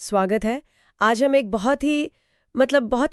स्वागत है। आज हम एक बहुत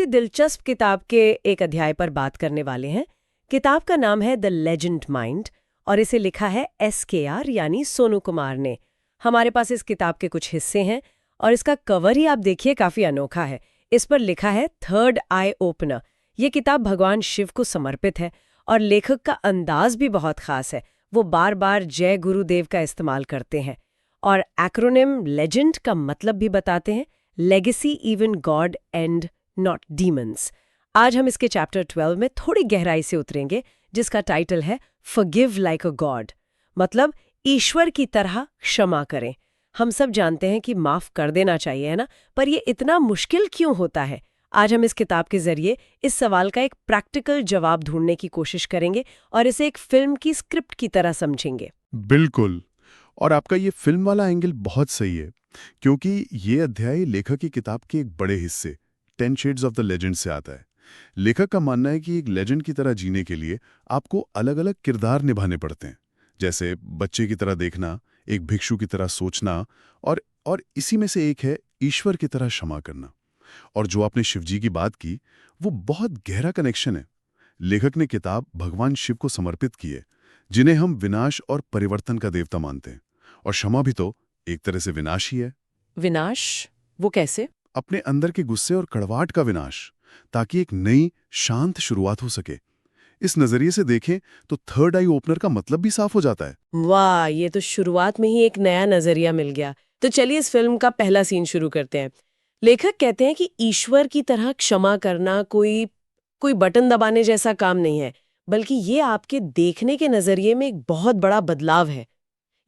ही दिलचस्प किताब के एक अध्याय पर बात करने वाले हैं। किताब का नाम है द लेजेंड माइंड और इसे लिखा है SKR यानी सोनू कुमार ने। हमारे पास इस किताब के कुछ हिस्से हैं और इसका कवर ही आप देखिए काफी अनोखा है। इस पर लिखा है थर्ड आई ओपनर। ये किताब भगवान शिव को समर्पित है और लेखक का अंदाज भी बहुत खास है। वो बार बार जय गुरुदेव का इस्तेमाल करते हैं और एक्रोनिम लेजेंड का मतलब भी बताते हैं, legacy even God and not demons. आज हम इसके चैप्टर 12 में थोड़ी गहराई से उतरेंगे, जिसका टाइटल है फॉरगिव लाइक अ गॉड, मतलब ईश्वर की तरह क्षमा करें। हम सब जानते हैं कि माफ कर देना चाहिए, है ना, पर ये इतना मुश्किल क्यों होता है? आज हम इस किताब के जरिए इस सवाल का एक प्रैक्टिकल जवाब ढूंढने की कोशिश करेंगे और इसे एक फिल्म की स्क्रिप्ट की तरह समझेंगे। बिल्कुल। और आपका ये फिल्म वाला एंगल बहुत सही है, क्योंकि ये अध्याय लेखक की किताब के एक बड़े हिस्से 10 शेड्स ऑफ द लेजेंड से आता है। लेखक का मानना है कि एक लेजेंड की तरह जीने के लिए आपको अलग-अलग किरदार निभाने पड़ते हैं, जैसे बच्चे की तरह देखना, एक भिक्षु की तरह सोचना और इसी में से एक है ईश्वर की तरह क्षमा करना। और जो आपने शिवजी की बात की, वो बहुत गहरा कनेक्शन है। लेखक ने किताब भगवान शिव को समर्पित की है, जिन्हें हम विनाश और परिवर्तन का देवता मानते हैं। और क्षमा भी तो एक तरह से विनाश ही है। विनाश? वो कैसे? अपने अंदर के गुस्से और कड़वाहट का विनाश, ताकि एक नई शांत शुरुआत हो सके। इस नजरिए से देखें तो थर्ड आई ओपनर का मतलब भी साफ हो जाता है। वाह, ये तो शुरुआत में ही एक नया नजरिया मिल गया। तो चलिए इस फिल्म का पहला सीन शुरू करते हैं। लेखक कहते हैं कि ईश्वर की तरह क्षमा करना कोई कोई बटन दबाने जैसा काम नहीं है, बल्कि ये आपके देखने के नजरिए में एक बहुत बड़ा बदलाव है।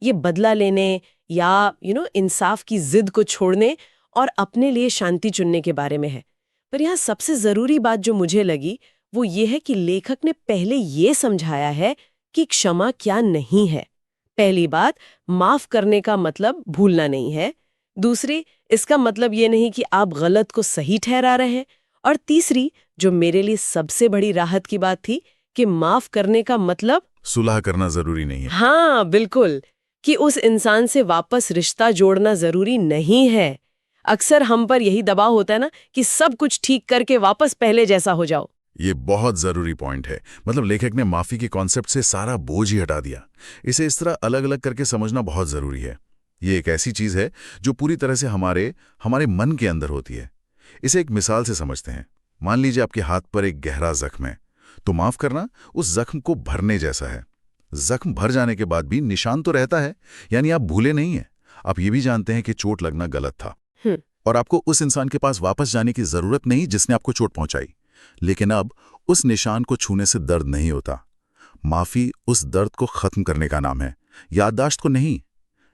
ये बदला लेने या इंसाफ की जिद को छोड़ने और अपने लिए शांति चुनने के बारे में है। पर यहाँ सबसे जरूरी बात जो मुझे लगी वो ये है कि लेखक ने पहले ये समझाया है कि क्षमा क्या नहीं है। पहली बात, माफ करने का मतलब भूलना नहीं है। दूसरी, इसका मतलब ये नहीं कि आप गलत को सही ठहरा रहे हैं। और तीसरी, जो मेरे लिए सबसे बड़ी राहत की बात थी, कि माफ करने का मतलब सुलह करना जरूरी नहीं है। हाँ बिल्कुल, कि उस इंसान से वापस रिश्ता जोड़ना जरूरी नहीं है। अक्सर हम पर यही दबाव होता है ना कि सब कुछ ठीक करके वापस पहले जैसा हो जाओ। ये बहुत जरूरी पॉइंट है। मतलब लेखक ने माफी के कॉन्सेप्ट से सारा बोझ ही हटा दिया। इसे इस तरह अलग अलग करके समझना बहुत जरूरी है। ये एक ऐसी चीज है जो पूरी तरह से हमारे मन के अंदर होती है। इसे एक मिसाल से समझते हैं। मान लीजिए आपके हाथ पर एक गहरा जख्म है, तो माफ करना उस जख्म को भरने जैसा है। जख्म भर जाने के बाद भी निशान तो रहता है, यानी आप भूले नहीं हैं। आप ये भी जानते हैं कि चोट लगना गलत था और आपको उस इंसान के पास वापस जाने की जरूरत नहीं जिसने आपको चोट पहुंचाई। लेकिन अब उस निशान को छूने से दर्द नहीं होता। माफी उस दर्द को खत्म करने का नाम है, याददाश्त को नहीं।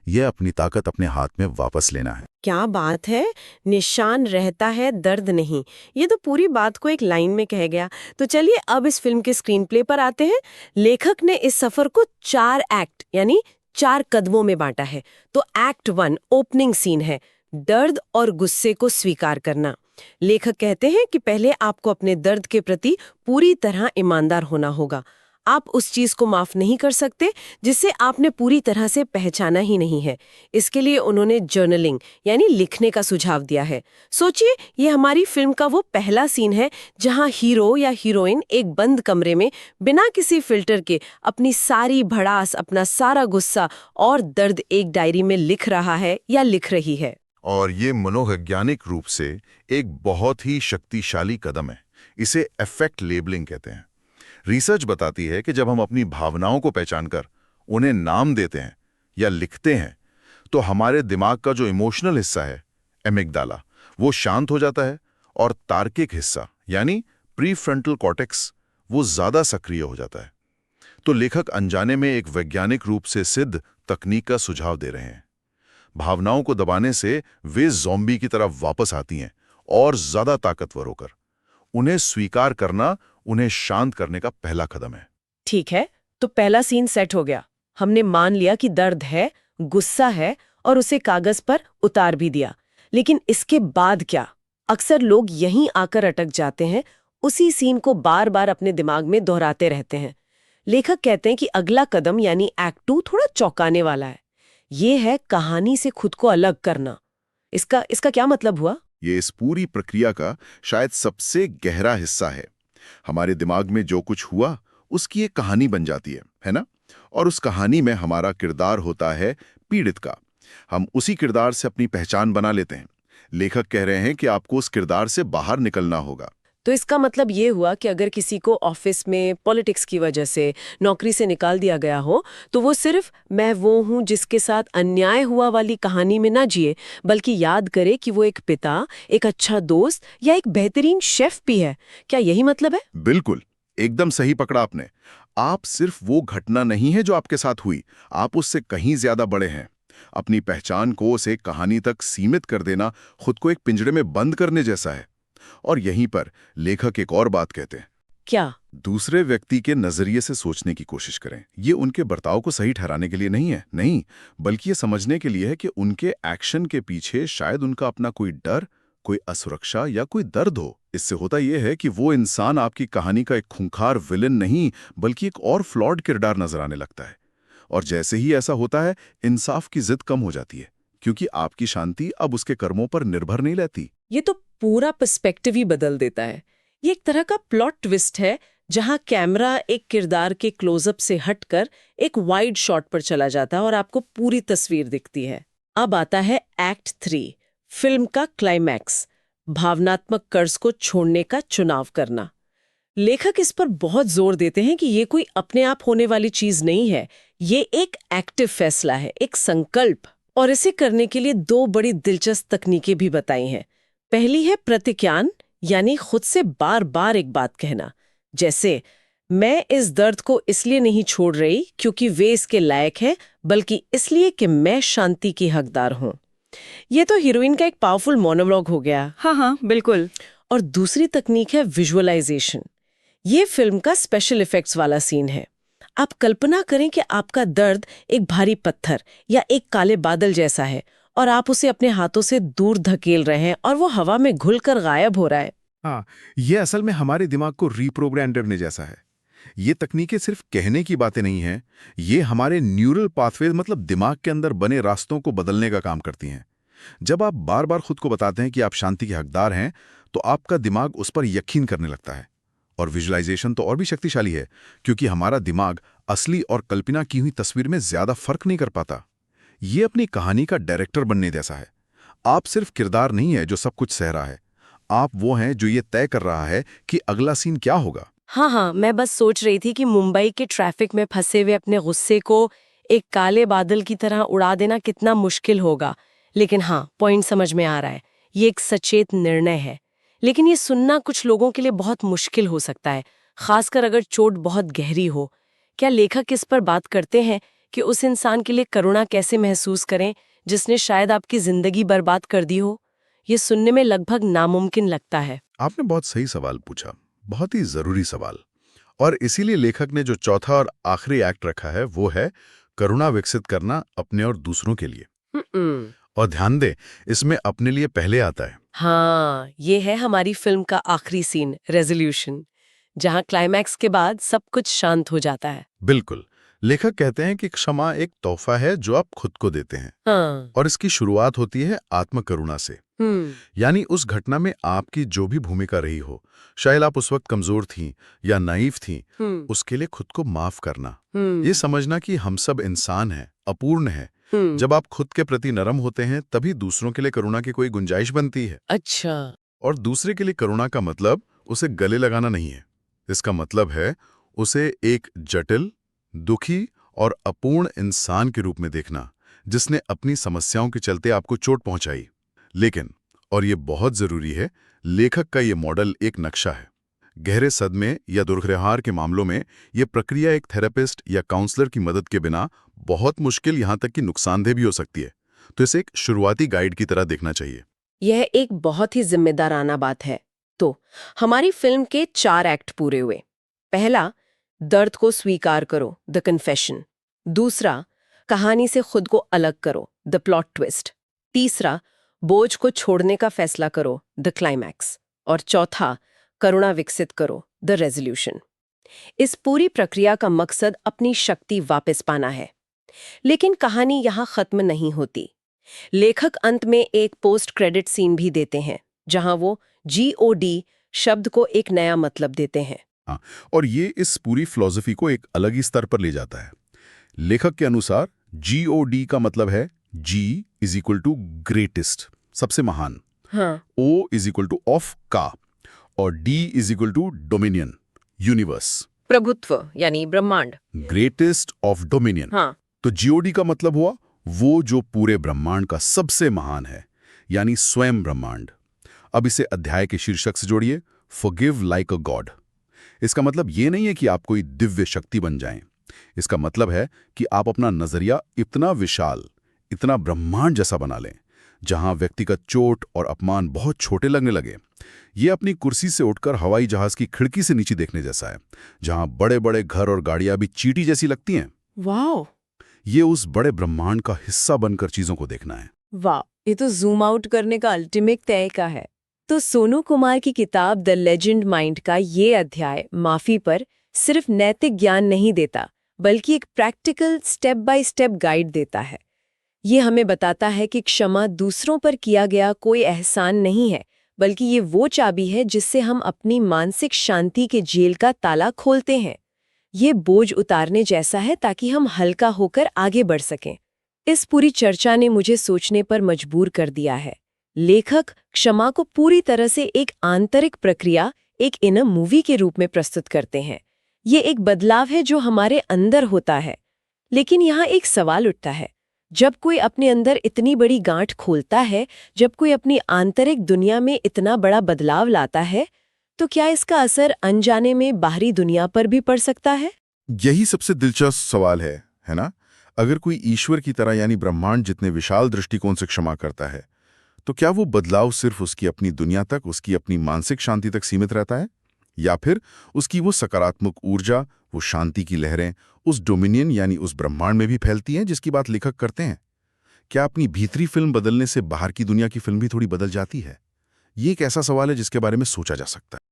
यह अपनी ताकत अपने हाथ में वापस लेना है। क्या बात है, निशान रहता है, दर्द नहीं। ये तो पूरी बात को एक लाइन में कह गया। तो चलिए अब इस फिल्म के स्क्रीन प्ले पर आते हैं। लेखक ने इस सफर को 4 एक्ट यानी 4 कदमों में बांटा है। तो एक्ट 1 ओपनिंग सीन है, दर्द और गुस्से को स्वीकार करना। लेखक कहते हैं कि पहले आपको अपने दर्द के प्रति पूरी तरह ईमानदार होना होगा। आप उस चीज को माफ नहीं कर सकते जिसे आपने पूरी तरह से पहचाना ही नहीं है। इसके लिए उन्होंने जर्नलिंग यानी लिखने का सुझाव दिया है। सोचिए, ये हमारी फिल्म का वो पहला सीन है जहां हीरो या हीरोइन एक बंद कमरे में बिना किसी फिल्टर के अपनी सारी भड़ास, अपना सारा गुस्सा और दर्द एक डायरी में लिख रहा है या लिख रही है। और ये मनोवैज्ञानिक रूप से एक बहुत ही शक्तिशाली कदम है। इसे अफेक्ट लेबलिंग कहते हैं। रिसर्च बताती है कि जब हम अपनी भावनाओं को पहचानकर उन्हें नाम देते हैं या लिखते हैं, तो हमारे दिमाग का जो इमोशनल हिस्सा है, एमिगडाला, वो शांत हो जाता है और तार्किक हिस्सा यानी प्रीफ्रंटल कॉर्टेक्स वो ज्यादा सक्रिय हो जाता है। तो लेखक अनजाने में एक वैज्ञानिक रूप से सिद्ध तकनीक का सुझाव दे रहे हैं। भावनाओं को दबाने से वे ज़ॉम्बी की तरह वापस आती हैं और ज्यादा ताकतवर होकर। उन्हें स्वीकार करना उन्हें शांत करने का पहला कदम है। ठीक है, तो पहला सीन सेट हो गया। हमने मान लिया कि दर्द है, गुस्सा है और उसे कागज पर उतार भी दिया। लेकिन इसके बाद क्या? अक्सर लोग यहीं आकर अटक जाते हैं, उसी सीन को बार बार अपने दिमाग में दोहराते रहते हैं। लेखक कहते हैं कि अगला कदम यानी एक्ट 2 थोड़ा चौंकाने वाला है। ये है कहानी से खुद को अलग करना। इसका क्या मतलब हुआ? ये इस पूरी प्रक्रिया का शायद सबसे गहरा हिस्सा है। हमारे दिमाग में जो कुछ हुआ उसकी एक कहानी बन जाती है ना? और उस कहानी में हमारा किरदार होता है पीड़ित का। हम उसी किरदार से अपनी पहचान बना लेते हैं। लेखक कह रहे हैं कि आपको उस किरदार से बाहर निकलना होगा। तो इसका मतलब ये हुआ कि अगर किसी को ऑफिस में पॉलिटिक्स की वजह से नौकरी से निकाल दिया गया हो, तो वो सिर्फ मैं वो हूं जिसके साथ अन्याय हुआ वाली कहानी में ना जिए, बल्कि याद करे कि वो एक पिता, एक अच्छा दोस्त या एक बेहतरीन शेफ भी है। क्या यही मतलब है? बिल्कुल, एकदम सही पकड़ा आपने। आप सिर्फ वो घटना नहीं है जो आपके साथ हुई, आप उससे कहीं ज्यादा बड़े हैं। अपनी पहचान को उसे कहानी तक सीमित कर देना खुद को एक पिंजरे में बंद करने जैसा है। और यहीं पर लेखक एक और बात कहते हैं। क्या? दूसरे व्यक्ति के नजरिए से सोचने की कोशिश करें। ये उनके बर्ताव को सही ठहराने के लिए नहीं है, नहीं, बल्कि ये समझने के लिए है कि उनके एक्शन के पीछे शायद उनका अपना कोई डर, कोई असुरक्षा या कोई दर्द हो। इससे होता यह है कि वो इंसान आपकी कहानी का एक खूंखार विलेन नहीं, बल्कि एक और फ्लॉड किरदार नजर आने लगता है। और जैसे ही ऐसा होता है, इंसाफ की जिद कम हो जाती है, क्योंकि आपकी शांति अब उसके कर्मों पर निर्भर नहीं रहती। ये तो पूरा पर्सपेक्टिव ही बदल देता है। ये एक तरह का प्लॉट ट्विस्ट है, जहां कैमरा एक किरदार के क्लोजअप से हटकर एक वाइड शॉट पर चला जाता है और आपको पूरी तस्वीर दिखती है। अब आता है एक्ट 3, फिल्म का क्लाइमैक्स, भावनात्मक कर्ज को छोड़ने का चुनाव करना। लेखक इस पर बहुत जोर देते हैं कि ये कोई अपने आप होने वाली चीज नहीं है, ये एक एक्टिव फैसला है, एक संकल्प। और इसे करने के लिए 2 बड़ी दिलचस्प तकनीकें भी बताई हैं। पहली है प्रतिज्ञान, यानी खुद से बार बार एक बात कहना, जैसे मैं इस दर्द को इसलिए नहीं छोड़ रही क्योंकि वे इसके लायक है, बल्कि इसलिए कि मैं शांति की हकदार हूं। ये तो हीरोइन का एक पावरफुल मोनोलॉग हो गया। हाँ, बिल्कुल। और दूसरी तकनीक है विजुअलाइजेशन। ये फिल्म का स्पेशल इफेक्ट्स वाला सीन है। आप कल्पना करें कि आपका दर्द एक भारी पत्थर या एक काले बादल जैसा है और आप उसे अपने हाथों से दूर धकेल रहे हैं और वो हवा में घुलकर गायब हो रहा है। हाँ, ये असल में हमारे दिमाग को रीप्रोग्राम करने जैसा है। ये तकनीकें सिर्फ कहने की बातें नहीं हैं, ये हमारे न्यूरल पाथवे मतलब दिमाग के अंदर बने रास्तों को बदलने का काम करती हैं। जब आप बार बार खुद को बताते हैं कि आप शांति के हकदार हैं, तो आपका दिमाग उस पर यकीन करने लगता है। और विजुअलाइजेशन तो और भी शक्तिशाली है, क्योंकि हमारा दिमाग असली और कल्पना की हुई तस्वीर में ज्यादा फर्क नहीं कर पाता। ये अपनी कहानी का डायरेक्टर बनने जैसा है। आप सिर्फ किरदार नहीं है जो सब कुछ सह रहा है, आप वो हैं जो ये तय कर रहा है कि अगला सीन क्या होगा। हाँ, मैं बस सोच रही थी कि मुंबई के ट्रैफिक में फंसे हुए अपने गुस्से को एक काले बादल की तरह उड़ा देना कितना मुश्किल होगा। लेकिन हाँ, पॉइंट समझ में आ रहा है। ये एक सचेत निर्णय है, लेकिन ये सुनना कुछ लोगों के लिए बहुत मुश्किल हो सकता है, खासकर अगर चोट बहुत गहरी हो। क्या लेखक इस पर बात करते हैं कि उस इंसान के लिए करुणा कैसे महसूस करें जिसने शायद आपकी जिंदगी बर्बाद कर दी हो? ये सुनने में लगभग नामुमकिन लगता है। आपने बहुत सही सवाल पूछा, बहुत ही जरूरी सवाल। और इसीलिए लेखक ने जो चौथा और आखिरी एक्ट रखा है वो है करुणा विकसित करना अपने और दूसरों के लिए। और ध्यान दें, इसमें अपने लिए पहले आता है। हाँ, ये है हमारी फिल्म का आखिरी सीन, रेजोल्यूशन, जहां क्लाइमैक्स के बाद सब कुछ शांत हो जाता है। बिल्कुल, लेखक कहते हैं कि क्षमा एक तोहफा है जो आप खुद को देते हैं। हाँ। और इसकी शुरुआत होती है आत्मकरुणा से। यानी उस घटना में आपकी जो भी भूमिका रही हो, शायद आप उस वक्त कमजोर थीं या नाइव थीं, उसके लिए खुद को माफ करना। ये समझना कि हम सब इंसान हैं, अपूर्ण हैं। जब आप खुद के प्रति नरम होते हैं, तभी दूसरों के लिए करुणा की कोई गुंजाइश बनती है। अच्छा। और दूसरे के लिए करुणा का मतलब उसे गले लगाना नहीं है। इसका मतलब है उसे एक जटिल, दुखी और अपूर्ण इंसान के रूप में देखना, जिसने अपनी समस्याओं के चलते आपको चोट पहुंचाई। लेकिन, और ये बहुत जरूरी है, लेखक का ये मॉडल एक नक्शा है। गहरे सदमे या दुर्व्यवहार के मामलों में ये प्रक्रिया एक थेरेपिस्ट या काउंसलर की मदद के बिना बहुत मुश्किल, यहां तक कि नुकसानदेह भी हो सकती है। तो इसे एक शुरुआती गाइड की तरह देखना चाहिए। यह एक बहुत ही जिम्मेदाराना बात है। तो हमारी फिल्म के 4 एक्ट पूरे हुए। पहला, दर्द को स्वीकार करो, द कन्फेशन। दूसरा, कहानी से खुद को अलग करो, द प्लॉट ट्विस्ट। तीसरा, बोझ को छोड़ने का फैसला करो, द क्लाइमैक्स। और चौथा, करुणा विकसित करो, द रेजोल्यूशन। इस पूरी प्रक्रिया का मकसद अपनी शक्ति वापस पाना है। लेकिन कहानी यहां खत्म नहीं होती। लेखक अंत में एक पोस्ट क्रेडिट सीन भी देते हैं जहां वो GOD शब्द को एक नया मतलब देते हैं। और ये इस पूरी फिलॉसफी को एक अलग ही स्तर पर ले जाता है। लेखक के अनुसार GOD का मतलब है G is equal to greatest, सबसे महान, हाँ। O is equal to of का, और D is equal to dominion, universe, प्रभुत्व यानी ब्रह्मांड। Greatest of dominion. हाँ। तो GOD का मतलब हुआ वो जो पूरे ब्रह्मांड का सबसे महान है, यानी स्वयं ब्रह्मांड। अब इसे अध्याय के शीर्षक से जोड़िए, फॉरगिव लाइक अ गॉड। इसका मतलब ये नहीं है कि आप कोई दिव्य शक्ति बन जाएं। इसका मतलब है कि आप अपना नजरिया इतना विशाल, इतना ब्रह्मांड जैसा बना लें, जहां व्यक्तिगत चोट और अपमान बहुत छोटे लगने लगे। ये अपनी कुर्सी से उठकर हवाई जहाज की खिड़की से नीचे देखने जैसा है, जहां बड़े बड़े घर और गाड़ियां भी चींटी जैसी लगती हैं। वाह, ये उस बड़े ब्रह्मांड का हिस्सा बनकर चीजों को देखना है। वाह, ये तो जूम आउट करने का अल्टीमेट तरीका है। तो सोनू कुमार की किताब द लेजेंड माइंड का ये अध्याय माफी पर सिर्फ नैतिक ज्ञान नहीं देता, बल्कि एक practical step by step guide देता है। ये हमें बताता है कि क्षमा दूसरों पर किया गया कोई एहसान नहीं है, बल्कि ये वो चाबी है जिससे हम अपनी मानसिक शांति के जेल का ताला खोलते हैं। ये बोझ उतारने जैसा है ताकि हम हल्का होकर आगे बढ़ सकें। इस पूरी चर्चा ने मुझे सोचने पर मजबूर कर दिया है। लेखक क्षमा को पूरी तरह से एक आंतरिक प्रक्रिया, एक इनर मूवी के रूप में प्रस्तुत करते हैं। ये एक बदलाव है जो हमारे अंदर होता है। लेकिन यहाँ एक सवाल उठता है, जब कोई अपने अंदर इतनी बड़ी गांठ खोलता है, जब कोई अपनी आंतरिक दुनिया में इतना बड़ा बदलाव लाता है, तो क्या इसका असर अनजाने में बाहरी दुनिया पर भी पड़ सकता है? यही सबसे दिलचस्प सवाल है ना? अगर कोई ईश्वर की तरह यानी ब्रह्मांड जितने विशाल दृष्टिकोण से क्षमा करता है, तो क्या वो बदलाव सिर्फ उसकी अपनी दुनिया तक, उसकी अपनी मानसिक शांति तक सीमित रहता है, या फिर उसकी वो सकारात्मक ऊर्जा, वो शांति की लहरें उस डोमिनियन यानी उस ब्रह्मांड में भी फैलती हैं जिसकी बात लेखक करते हैं? क्या अपनी भीतरी फिल्म बदलने से बाहर की दुनिया की फिल्म भी थोड़ी बदल जाती है? ये एक ऐसा सवाल है जिसके बारे में सोचा जा सकता है।